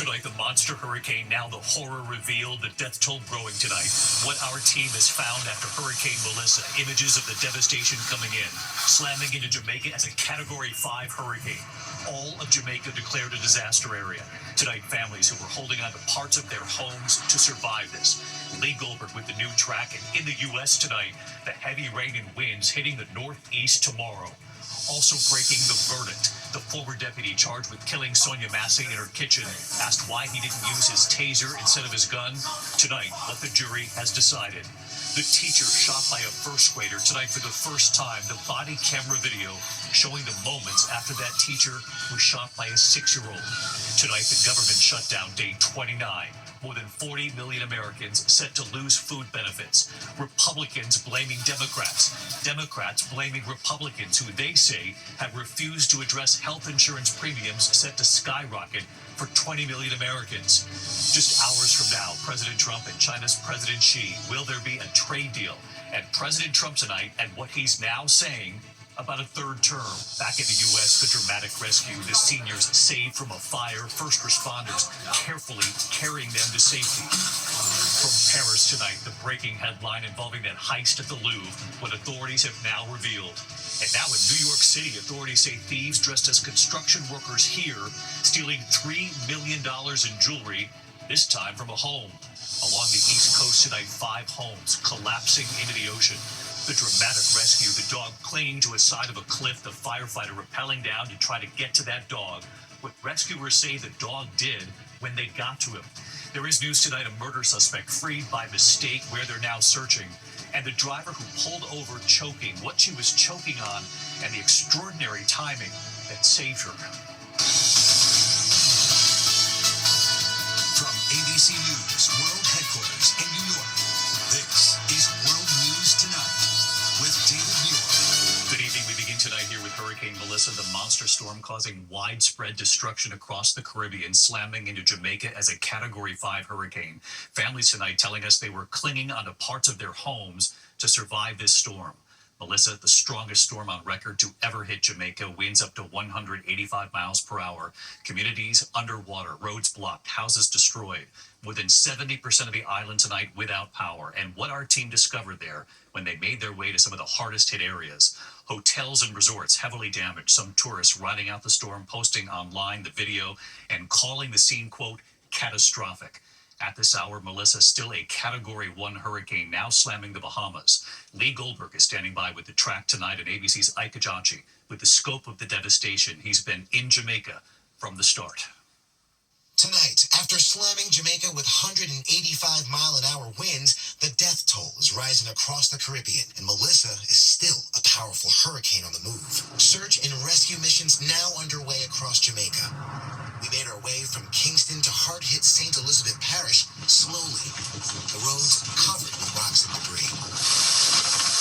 Tonight, the monster hurricane, now the horror revealed, the death toll growing tonight. What our team has found after Hurricane Melissa, images of the devastation coming in, slamming into Jamaica as a Category 5 hurricane. All of Jamaica declared a disaster area. Tonight, families who were holding on to parts of their homes to survive this. Lee Goldberg with the new track, and in the U.S. tonight, the heavy rain and winds hitting the northeast tomorrow. Also breaking the verdict. The former deputy charged with killing Sonia Massey in her kitchen asked why he didn't use his taser instead of his gun. Tonight, what the jury has decided. The teacher shot by a first grader. Tonight, for the first time, the body camera video showing the moments after that teacher was shot by a 6-year-old. Tonight, the government shutdown, day 29. More than 40 million Americans set to lose food benefits. Republicans blaming Democrats. Democrats blaming Republicans who they say have refused to address health insurance premiums set to skyrocket for 20 million Americans. Just hours from now, President Trump and China's President Xi. Will there be a trade deal? And President Trump tonight and what he's now saying about a third term. Back in the U.S., the dramatic rescue, the seniors saved from a fire, first responders carefully carrying them to safety. From Paris tonight, the breaking headline involving that heist at the Louvre, what authorities have now revealed. And now in New York City, authorities say thieves dressed as construction workers here, stealing $3 million in jewelry, this time from a home. Along the East Coast tonight, 5 homes collapsing into the ocean. The dramatic rescue, the dog clinging to a side of a cliff, the firefighter rappelling down to try to get to that dog. What rescuers say the dog did when they got to him. There is news tonight, a murder suspect freed by mistake, where they're now searching. And the driver who pulled over choking, what she was choking on, and the extraordinary timing that saved her. From ABC News World Headquarters in New York, this is World News Tonight with David Muir. Good evening. We begin tonight here with Hurricane Melissa, the monster storm causing widespread destruction across the Caribbean, slamming into Jamaica as a Category 5 hurricane. Families tonight telling us they were clinging onto parts of their homes to survive this storm. Melissa, the strongest storm on record to ever hit Jamaica, winds up to 185 miles per hour. Communities underwater, roads blocked, houses destroyed. More than 70% of the island tonight without power. And what our team discovered there when they made their way to some of the hardest hit areas. Hotels and resorts heavily damaged. Some tourists riding out the storm, posting online the video and calling the scene, quote, catastrophic. At this hour, Melissa, still a Category 1 hurricane, now slamming the Bahamas. Lee Goldberg is standing by with the track tonight, and ABC's Ike Ajanci with the scope of the devastation. He's been in Jamaica from the start. Tonight, after slamming Jamaica with 185-mile-an-hour winds, the death toll is rising across the Caribbean, and Melissa is still a powerful hurricane on the move. Search and rescue missions now underway across Jamaica. We made our way from Kingston to hard-hit St. Elizabeth Parish slowly, the roads covered with rocks and debris.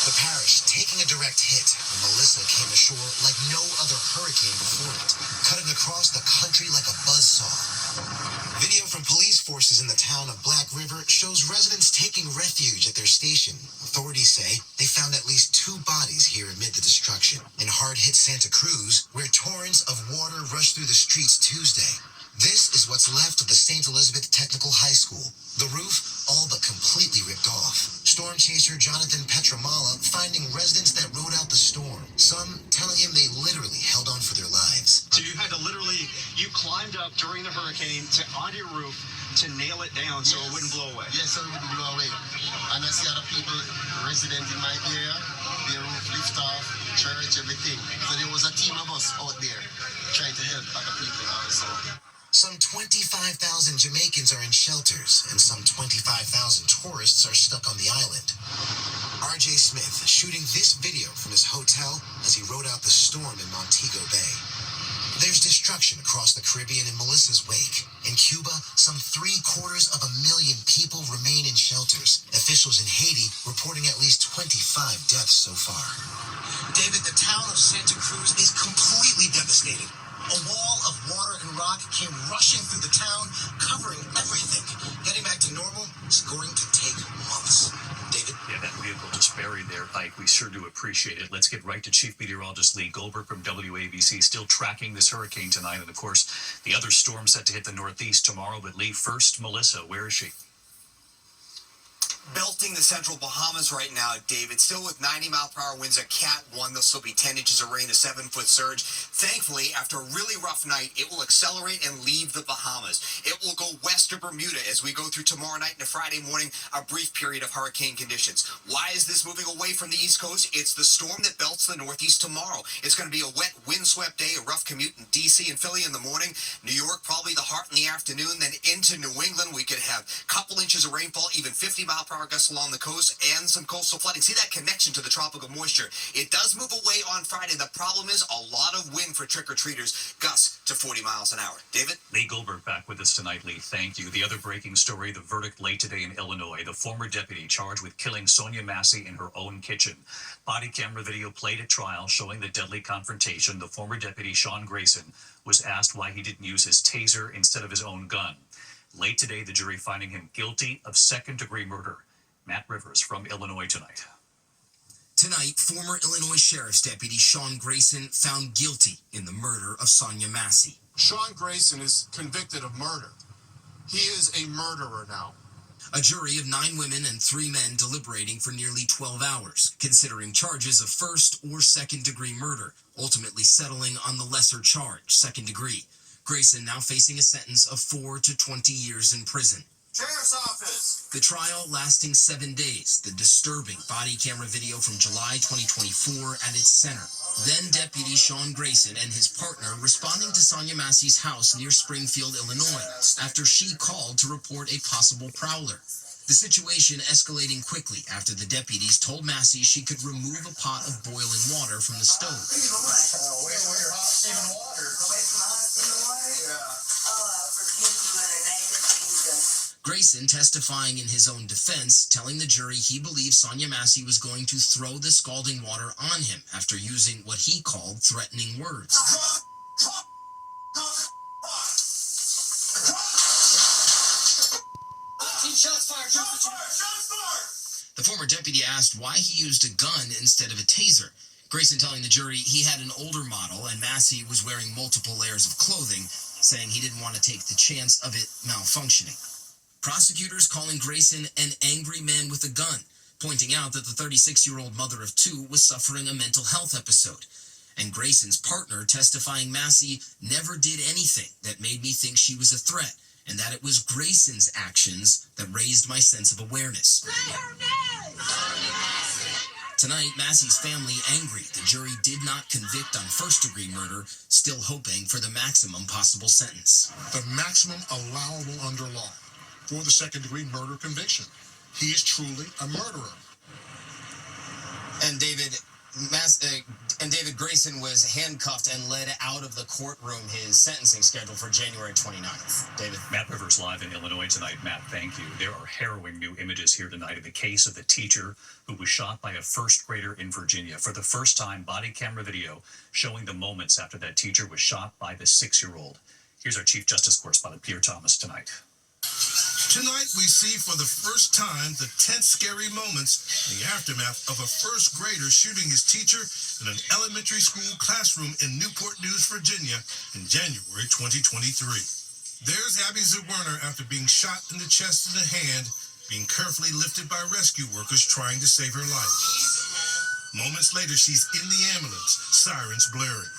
The parish taking a direct hit when Melissa came ashore like no other hurricane before it, cutting across the country like a buzzsaw. Video from police forces in the town of Black River shows residents taking refuge at their station. Authorities say they found at least 2 bodies here amid the destruction. In hard-hit Santa Cruz, where torrents of water rushed through the streets Tuesday. This is what's left of the St. Elizabeth Technical High School. The roof all but completely ripped off. Storm chaser Jonathan Petramala finding residents that rode out the storm. Some telling him they literally held on for their lives. So you had to you climbed up during the hurricane onto your roof to nail it down so it wouldn't blow away. Yes, so it wouldn't blow away. And I see other people, resident in my area, their roof lift off, church, everything. So there was a team of us out there trying to help other people also. Some 25,000 Jamaicans are in shelters, and some 25,000 tourists are stuck on the island. R.J. Smith shooting this video from his hotel as he rode out the storm in Montego Bay. There's destruction across the Caribbean in Melissa's wake. In Cuba, some 750,000 people remain in shelters. Officials in Haiti reporting at least 25 deaths so far. David, the town of Santa Cruz is completely devastated. A wall of water and rock came rushing through the town, covering everything. Getting back to normal is going to take months. David? Yeah, that vehicle just buried there, Ike. We sure do appreciate it. Let's get right to Chief Meteorologist Lee Goldberg from WABC, still tracking this hurricane tonight. And, of course, the other storm set to hit the Northeast tomorrow. But, Lee, first, Melissa, where is she? Belting the central Bahamas right now, David. Still with 90-mile-per-hour winds at Cat 1. There'll still be 10 inches of rain, a 7-foot surge. Thankfully, after a really rough night, it will accelerate and leave the Bahamas. It will go west of Bermuda as we go through tomorrow night and Friday morning, a brief period of hurricane conditions. Why is this moving away from the East Coast? It's the storm that belts the Northeast tomorrow. It's going to be a wet, windswept day, a rough commute in D.C. and Philly in the morning. New York, probably the heart in the afternoon. Then into New England, we could have a couple inches of rainfall, even 50-mile-per-hour gusts along the coast, and some coastal flooding. See that connection to the tropical moisture. It does move away on Friday. The problem is a lot of wind for trick-or-treaters, gusts to 40 miles an hour. David? Lee Goldberg back with us tonight, Lee. Thank you. The other breaking story, the verdict late today in Illinois. The former deputy charged with killing Sonia Massey in her own kitchen. Body camera video played at trial showing the deadly confrontation. The former deputy, Sean Grayson, was asked why he didn't use his taser instead of his own gun. Late today, the jury finding him guilty of second-degree murder. Matt Rivers from Illinois tonight. Tonight, former Illinois Sheriff's Deputy Sean Grayson found guilty in the murder of Sonia Massey. Sean Grayson is convicted of murder. He is a murderer now. A jury of 9 women and 3 men deliberating for nearly 12 hours, considering charges of first or second-degree murder, ultimately settling on the lesser charge, second degree. Grayson now facing a sentence of 4 to 20 years in prison. Sheriff's Office! The trial lasting 7 days, the disturbing body camera video from July 2024 at its center. Then Deputy Sean Grayson and his partner responding to Sonia Massey's house near Springfield, Illinois, after she called to report a possible prowler. The situation escalating quickly after the deputies told Massey she could remove a pot of boiling water from the stove. Grayson testifying in his own defense, telling the jury he believes Sonia Massey was going to throw the scalding water on him after using what he called threatening words. The former deputy asked why he used a gun instead of a taser. Grayson telling the jury he had an older model and Massey was wearing multiple layers of clothing, saying he didn't want to take the chance of it malfunctioning. Prosecutors calling Grayson an angry man with a gun, pointing out that the 36-year-old mother of 2 was suffering a mental health episode. And Grayson's partner testifying Massey never did anything that made me think she was a threat, and that it was Grayson's actions that raised my sense of awareness. Tonight, Massey's family angry the jury did not convict on first-degree murder, still hoping for the maximum possible sentence. The maximum allowable under law for the second-degree murder conviction. He is truly a murderer. And David Grayson was handcuffed and led out of the courtroom, his sentencing scheduled for January 29th. David. Matt Rivers live in Illinois tonight. Matt, thank you. There are harrowing new images here tonight of the case of the teacher who was shot by a first grader in Virginia. For the first time, body camera video showing the moments after that teacher was shot by the 6-year-old. Here's our Chief Justice correspondent, Peter Thomas, tonight. Tonight, we see for the first time the tense, scary moments in the aftermath of a first grader shooting his teacher in an elementary school classroom in Newport News, Virginia in January 2023. There's Abby Zwerner after being shot in the chest and the hand, being carefully lifted by rescue workers trying to save her life. Moments later, she's in the ambulance, sirens blaring.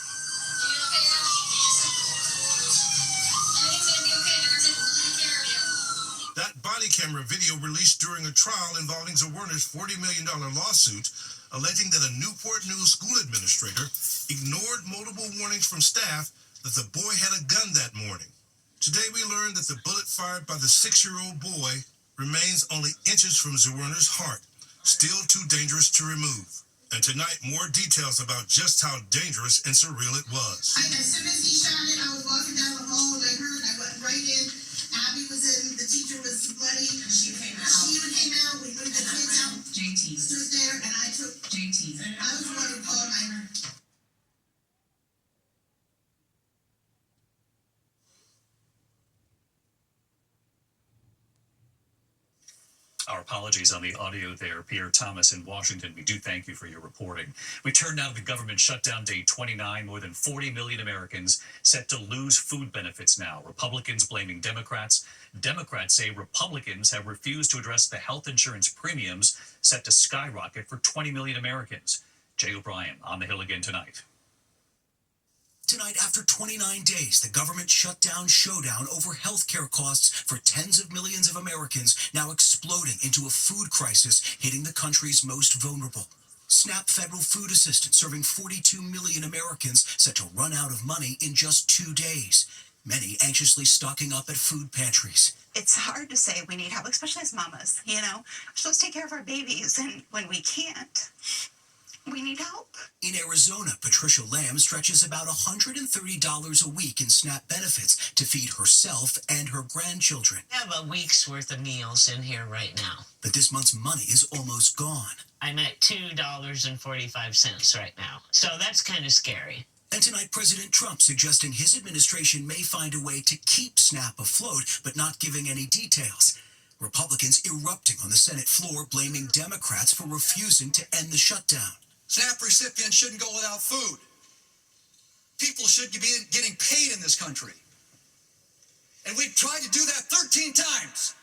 That body camera video released during a trial involving Zwerner's $40 million lawsuit, alleging that a Newport News school administrator ignored multiple warnings from staff that the boy had a gun that morning. Today we learned that the bullet fired by the 6-year-old boy remains only inches from Zwerner's heart, still too dangerous to remove. And tonight, more details about just how dangerous and surreal it was. As soon as he shot it, I was walking down the hall, I heard, I went right in. Abby was in, the teacher was bloody. She came out. She even came out, we moved the kids out. JT. Stood there, and I took JT. I was the one who called my... Our apologies on the audio there. Pierre Thomas in Washington, we do thank you for your reporting. We turn now to the government shutdown day 29. More than 40 million Americans set to lose food benefits now. Republicans blaming Democrats. Democrats say Republicans have refused to address the health insurance premiums set to skyrocket for 20 million Americans. Jay O'Brien on the Hill again tonight. Tonight, after 29 days, the government shutdown showdown over healthcare costs for tens of millions of Americans now exploding into a food crisis hitting the country's most vulnerable. SNAP federal food assistance serving 42 million Americans set to run out of money in just 2 days. Many anxiously stocking up at food pantries. It's hard to say we need help, especially as mamas, you know. We're supposed to take care of our babies, and when we can't, we need help. In Arizona, Patricia Lamb stretches about $130 a week in SNAP benefits to feed herself and her grandchildren. I have a week's worth of meals in here right now. But this month's money is almost gone. I'm at $2.45 right now. So that's kind of scary. And tonight, President Trump suggesting his administration may find a way to keep SNAP afloat, but not giving any details. Republicans erupting on the Senate floor, blaming Democrats for refusing to end the shutdown. SNAP recipients shouldn't go without food. People should be getting paid in this country. And we've tried to do that 13 times.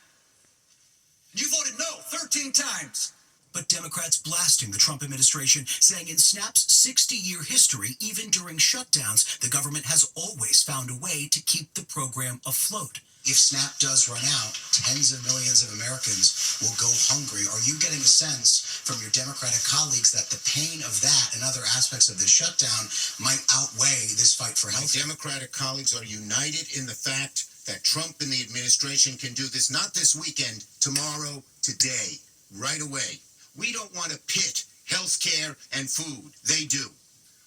You voted no 13 times. But Democrats blasting the Trump administration, saying in SNAP's 60-year history, even during shutdowns, the government has always found a way to keep the program afloat. If SNAP does run out, tens of millions of Americans will go hungry. Are you getting a sense from your Democratic colleagues that the pain of that and other aspects of this shutdown might outweigh this fight for health? My Democratic colleagues are united in the fact that Trump and the administration can do this, not this weekend, tomorrow, today, right away. We don't want to pit health care and food. They do.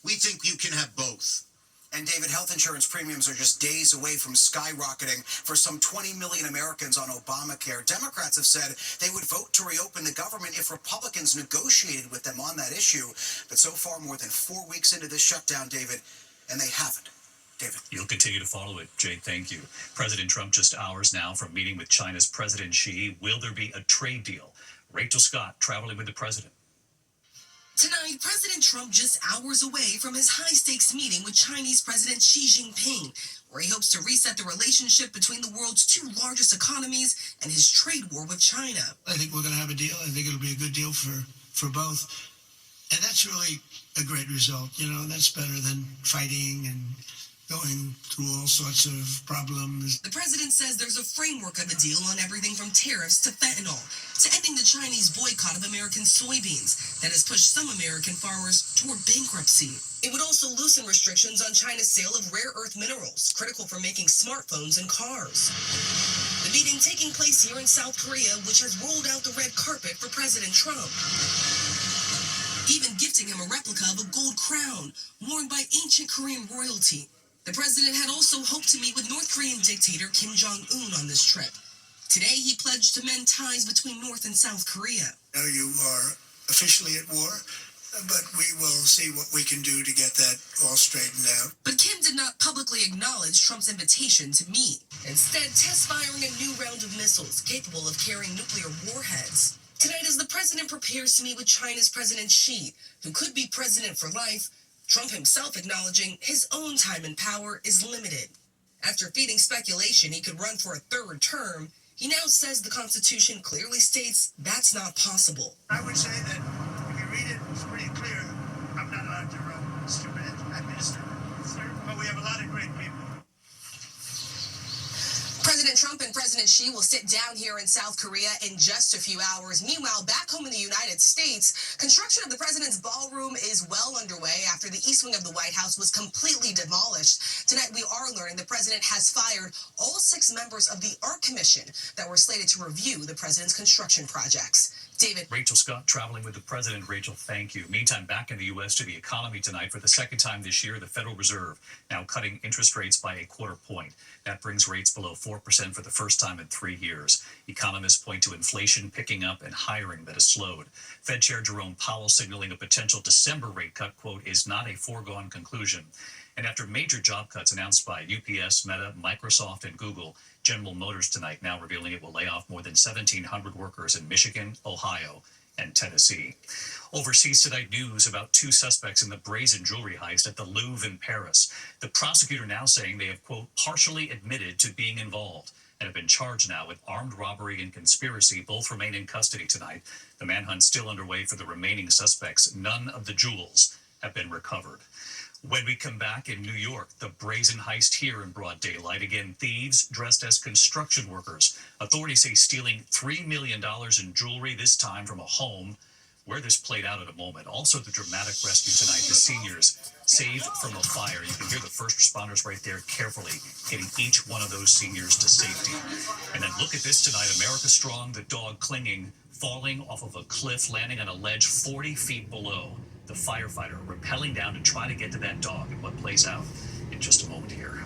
We think you can have both. And David, health insurance premiums are just days away from skyrocketing for some 20 million Americans on Obamacare. Democrats have said they would vote to reopen the government if Republicans negotiated with them on that issue. But so far, more than 4 weeks into this shutdown, David, and they haven't. David. You'll continue to follow it, Jay. Thank you. President Trump just hours now from meeting with China's President Xi. Will there be a trade deal? Rachel Scott traveling with the president. Tonight, President Trump just hours away from his high-stakes meeting with Chinese President Xi Jinping, where he hopes to reset the relationship between the world's two largest economies and his trade war with China. I think we're going to have a deal. I think it'll be a good deal for both. And that's really a great result. You know, that's better than fighting and going through all sorts of problems. The president says there's a framework of a deal on everything from tariffs to fentanyl, to ending the Chinese boycott of American soybeans that has pushed some American farmers toward bankruptcy. It would also loosen restrictions on China's sale of rare earth minerals, critical for making smartphones and cars. The meeting taking place here in South Korea, which has rolled out the red carpet for President Trump, even gifting him a replica of a gold crown worn by ancient Korean royalty. The president had also hoped to meet with North Korean dictator Kim Jong-un on this trip. Today, he pledged to mend ties between North and South Korea. Now you are officially at war, but we will see what we can do to get that all straightened out. But Kim did not publicly acknowledge Trump's invitation to meet, instead test-firing a new round of missiles capable of carrying nuclear warheads. Tonight, as the president prepares to meet with China's President Xi, who could be president for life, Trump himself acknowledging his own time in power is limited. After feeding speculation he could run for a third term, he now says the Constitution clearly states that's not possible. I would say that if you read it, it's pretty clear. I'm not allowed to run stupid administer, but we have a lot of great people. President Trump and President Xi will sit down here in South Korea in just a few hours. Meanwhile, back home in the United States, construction of the president's ballroom is well underway after the East Wing of the White House was completely demolished. Tonight, we are learning the president has fired all 6 members of the Art Commission that were slated to review the president's construction projects. David. Rachel Scott traveling with the president. Rachel, thank you. Meantime, back in the U.S. to the economy tonight. For the second time this year, the Federal Reserve now cutting interest rates by a quarter point. That brings rates below 4% for the first time in 3 years. Economists point to inflation picking up and hiring that has slowed. Fed Chair Jerome Powell signaling a potential December rate cut, quote, is not a foregone conclusion. And after major job cuts announced by UPS, Meta, Microsoft, and Google, General Motors tonight now revealing it will lay off more than 1,700 workers in Michigan, Ohio, and Tennessee. Overseas tonight, news about 2 suspects in the brazen jewelry heist at the Louvre in Paris. The prosecutor now saying they have, quote, partially admitted to being involved and have been charged now with armed robbery and conspiracy. Both remain in custody tonight. The manhunt still underway for the remaining suspects. None of the jewels have been recovered. When we come back in New York, the brazen heist here in broad daylight. Again, thieves dressed as construction workers. Authorities say stealing $3 million in jewelry, this time from a home. Where this played out in a moment. Also, the dramatic rescue tonight. The seniors saved from a fire. You can hear the first responders right there carefully getting each one of those seniors to safety. And then look at this tonight. America Strong, the dog clinging, falling off of a cliff, landing on a ledge 40 feet below. The firefighter rappelling down to try to get to that dog, and what plays out in just a moment here.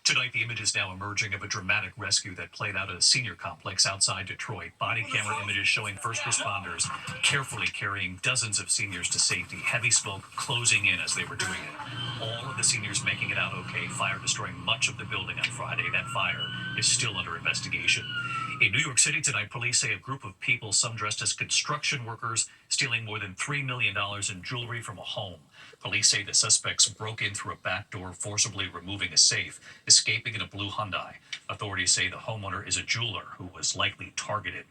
Tonight, the images now emerging of a dramatic rescue that played out at a senior complex outside Detroit. Body camera images showing first responders carefully carrying dozens of seniors to safety. Heavy smoke closing in as they were doing it. All of the seniors making it out okay. Fire destroying much of the building on Friday. That fire is still under investigation. In New York City tonight, police say a group of people, some dressed as construction workers, stealing more than $3 million in jewelry from a home. Police say the suspects broke in through a back door, forcibly removing a safe, escaping in a blue Hyundai. Authorities say the homeowner is a jeweler who was likely targeted.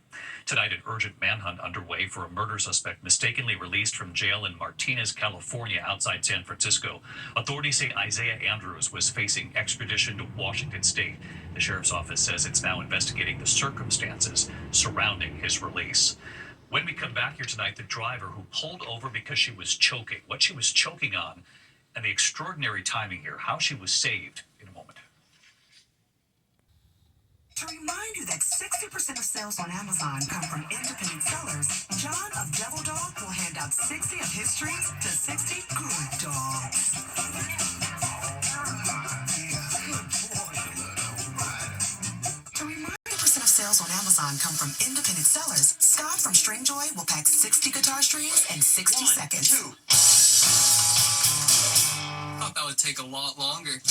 Tonight, an urgent manhunt underway for a murder suspect mistakenly released from jail in Martinez, California, outside San Francisco. Authorities say Isaiah Andrews was facing extradition to Washington State. The sheriff's office says it's now investigating the circumstances surrounding his release. When we come back here tonight, the driver who pulled over because she was choking, what she was choking on, and the extraordinary timing here, how she was saved in a moment. To remind you that 60% of sales on Amazon come from independent sellers, John of Devil Dog will hand out 60 of his treats to 60 good dogs. Sales on Amazon come from independent sellers. Scott from Stringjoy will pack 60 guitar strings in 60 seconds. Thought that would take a lot longer.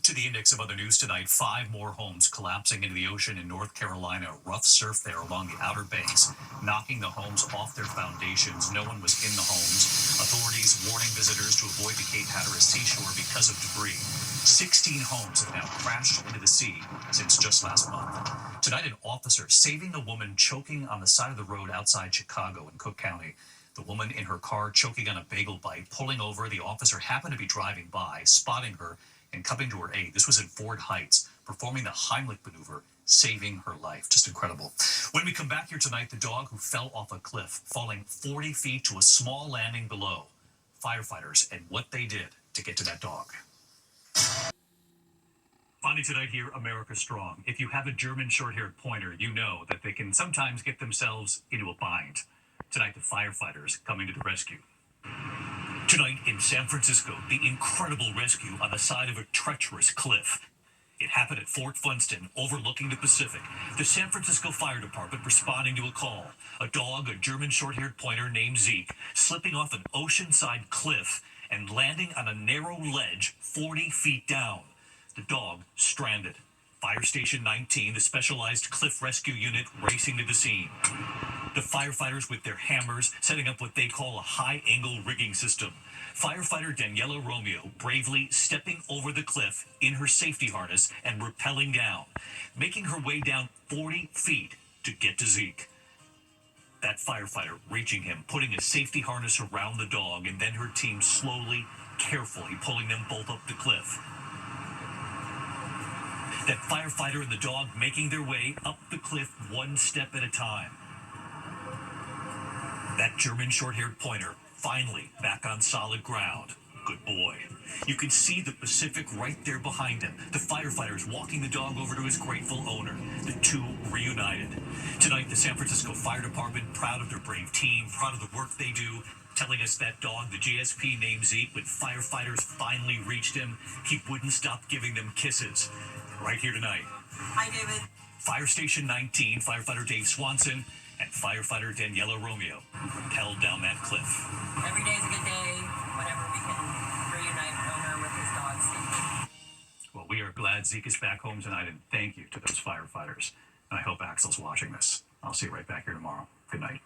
To the index of other news tonight, 5 more homes collapsing into the ocean in North Carolina. Rough surf there along the Outer Banks, knocking the homes off their foundations. No one was in the homes. Authorities warning visitors to avoid the Cape Hatteras seashore because of debris. 16 homes have now crashed into the sea since just last month. Tonight, an officer saving a woman choking on the side of the road outside Chicago in Cook County. The woman in her car choking on a bagel bite, pulling over. The officer happened to be driving by, spotting her, and coming to her aid. This was in Ford Heights, performing the Heimlich maneuver, saving her life. Just incredible. When we come back here tonight, the dog who fell off a cliff, falling 40 feet to a small landing below. Firefighters and what they did to get to that dog. Finally tonight here, America Strong. If you have a German short-haired pointer, you know that they can sometimes get themselves into a bind. Tonight, the firefighters coming to the rescue. Tonight in San Francisco, the incredible rescue on the side of a treacherous cliff. It happened at Fort Funston, overlooking the Pacific. The San Francisco Fire Department responding to a call. A dog, a German short-haired pointer named Zeke, slipping off an oceanside cliff and landing on a narrow ledge 40 feet down. The dog stranded. Fire Station 19, the specialized cliff rescue unit, racing to the scene. The firefighters with their hammers setting up what they call a high-angle rigging system. Firefighter Daniela Romeo bravely stepping over the cliff in her safety harness and rappelling down, making her way down 40 feet to get to Zeke. That firefighter reaching him, putting a safety harness around the dog, and then her team slowly, carefully pulling them both up the cliff. That firefighter and the dog making their way up the cliff one step at a time. That German short-haired pointer finally back on solid ground. Good boy. You can see the Pacific right there behind him. The firefighters walking the dog over to his grateful owner. The two reunited. Tonight, the San Francisco Fire Department, proud of their brave team, proud of the work they do, telling us that dog, the GSP named Zeke, when firefighters finally reached him, he wouldn't stop giving them kisses. Right here tonight. Hi, David. Fire Station 19, firefighter Dave Swanson, and firefighter Daniela Romeo rappelled down that cliff. Every day is a good day whenever we can reunite Omer with his dog safely. Well, we are glad Zeke is back home tonight, and thank you to those firefighters. And I hope Axel's watching this. I'll see you right back here tomorrow. Good night.